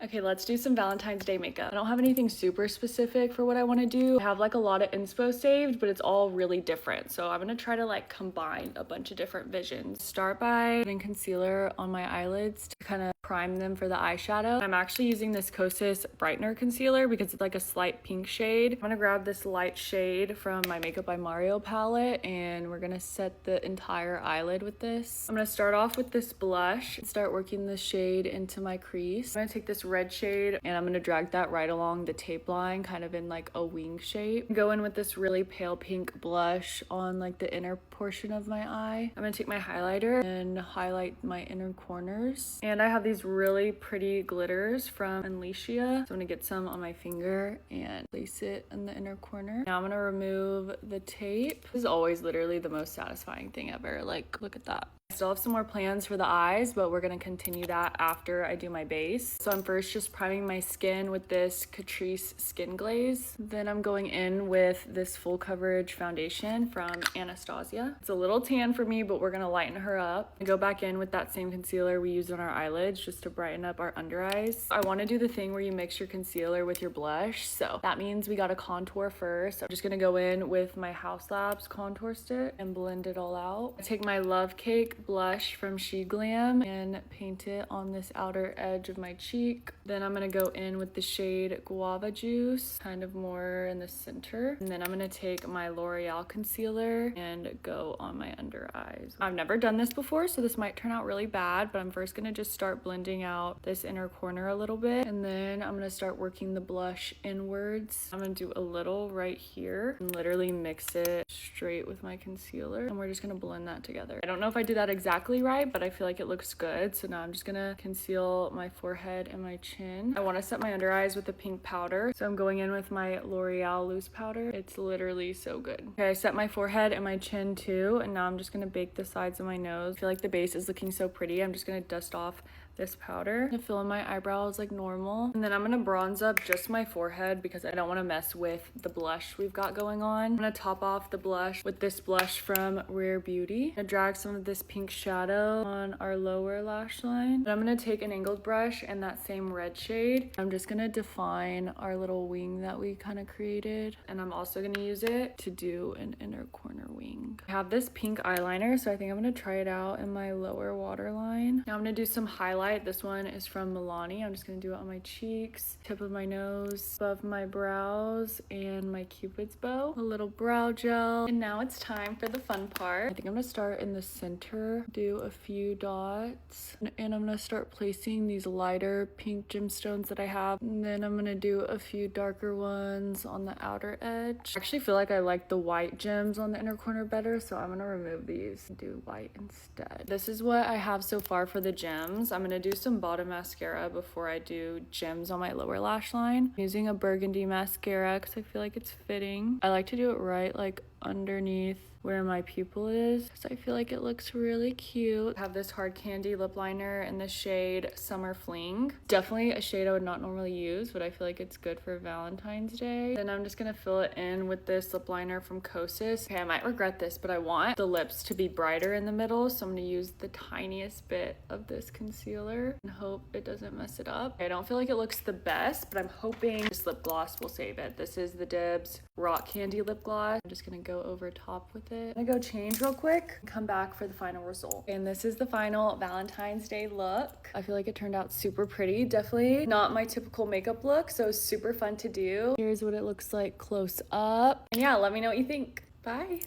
Okay, let's do some Valentine's Day makeup. I don't have anything super specific for what I want to do. I have like a lot of inspo saved, but it's all really different. So I'm going to try to like combine a bunch of different visions. Start by putting concealer on my eyelids to kind of prime them for the eyeshadow. I'm actually using this Kosas brightener concealer because it's like a slight pink shade. I'm going to grab this light shade from my Makeup by Mario palette and we're going to set the entire eyelid with this. I'm going to start off with this blush and start working the shade into my crease. I'm going to take this red shade and I'm going to drag that right along the tape line, kind of in like a wing shape. Go in with this really pale pink blush on like the inner portion of my eye. I'm going to take my highlighter and highlight my inner corners. And I have these really pretty glitters from Alicia. So I'm going to get some on my finger and place it in the inner corner. Now I'm going to remove the tape. This is always literally the most satisfying thing ever. Like, look at that. I still have some more plans for the eyes, but we're going to continue that after I do my base. So I'm first just priming my skin with this Catrice Skin Glaze. Then I'm going in with this full coverage foundation from Anastasia. It's a little tan for me, but we're going to lighten her up. I go back in with that same concealer we used on our eyelids just to brighten up our under eyes. I want to do the thing where you mix your concealer with your blush. So that means we got to contour first. I'm just going to go in with my House Labs contour stick and blend it all out. I take my Love Cake blush from She Glam and paint it on this outer edge of my cheek. Then I'm going to go in with the shade Guava Juice, kind of more in the center. And then I'm going to take my L'Oreal concealer and go on my under eyes. I've never done this before, so this might turn out really bad, but I'm first going to just start blending out this inner corner a little bit. And then I'm going to start working the blush inwards. I'm going to do a little right here and literally mix it straight with my concealer. And we're just going to blend that together. I don't know if I did that exactly right, but I feel like it looks good. So now I'm just gonna conceal my forehead and my chin. I want to set my under eyes with a pink powder, so I'm going in with my L'Oreal loose powder. It's literally so good. Okay, I set my forehead and my chin too, and now I'm just gonna bake the sides of my nose. I feel like the base is looking so pretty. I'm just gonna dust off this powder to fill in my eyebrows like normal, and then I'm gonna bronze up just my forehead because I don't want to mess with the blush we've got going on. I'm gonna top off the blush with this blush from Rare Beauty. I'm gonna drag some of this pink shadow on our lower lash line. And I'm gonna take an angled brush and that same red shade. I'm just gonna define our little wing that we kind of created, and I'm also gonna use it to do an inner corner wing. I have this pink eyeliner, so I think I'm gonna try it out in my lower waterline. Now I'm gonna do some highlight. This one is from Milani. I'm just gonna do it on my cheeks, tip of my nose, above my brows, and my Cupid's bow. A little brow gel. And now it's time for the fun part. I think I'm gonna start in the center, do a few dots, and I'm gonna start placing these lighter pink gemstones that I have. And then I'm gonna do a few darker ones on the outer edge. I actually feel like I like the white gems on the inner corner better, so I'm gonna remove these and do white instead. This is what I have so far for the gems. I'm gonna do some bottom mascara before I do gems on my lower lash line. I'm using a burgundy mascara because I feel like it's fitting. I like to do it right like underneath where my pupil is because I feel like it looks really cute. I have this hard candy lip liner in the shade Summer Fling. Definitely a shade I would not normally use, but I feel like it's good for Valentine's Day. Then I'm just gonna fill it in with this lip liner from Kosas. Okay, I might regret this, but I want the lips to be brighter in the middle, so I'm gonna use the tiniest bit of this concealer and hope it doesn't mess it up. Okay, I don't feel like it looks the best, but I'm hoping this lip gloss will save it. This is the Dibs Rock Candy lip gloss. I'm just gonna go over top with it. I'm gonna go change real quick and come back for the final result. And this is the final Valentine's Day look. I feel like it turned out super pretty. Definitely not my typical makeup look, so super fun to do. Here's what it looks like close up. And yeah, let me know what you think. Bye.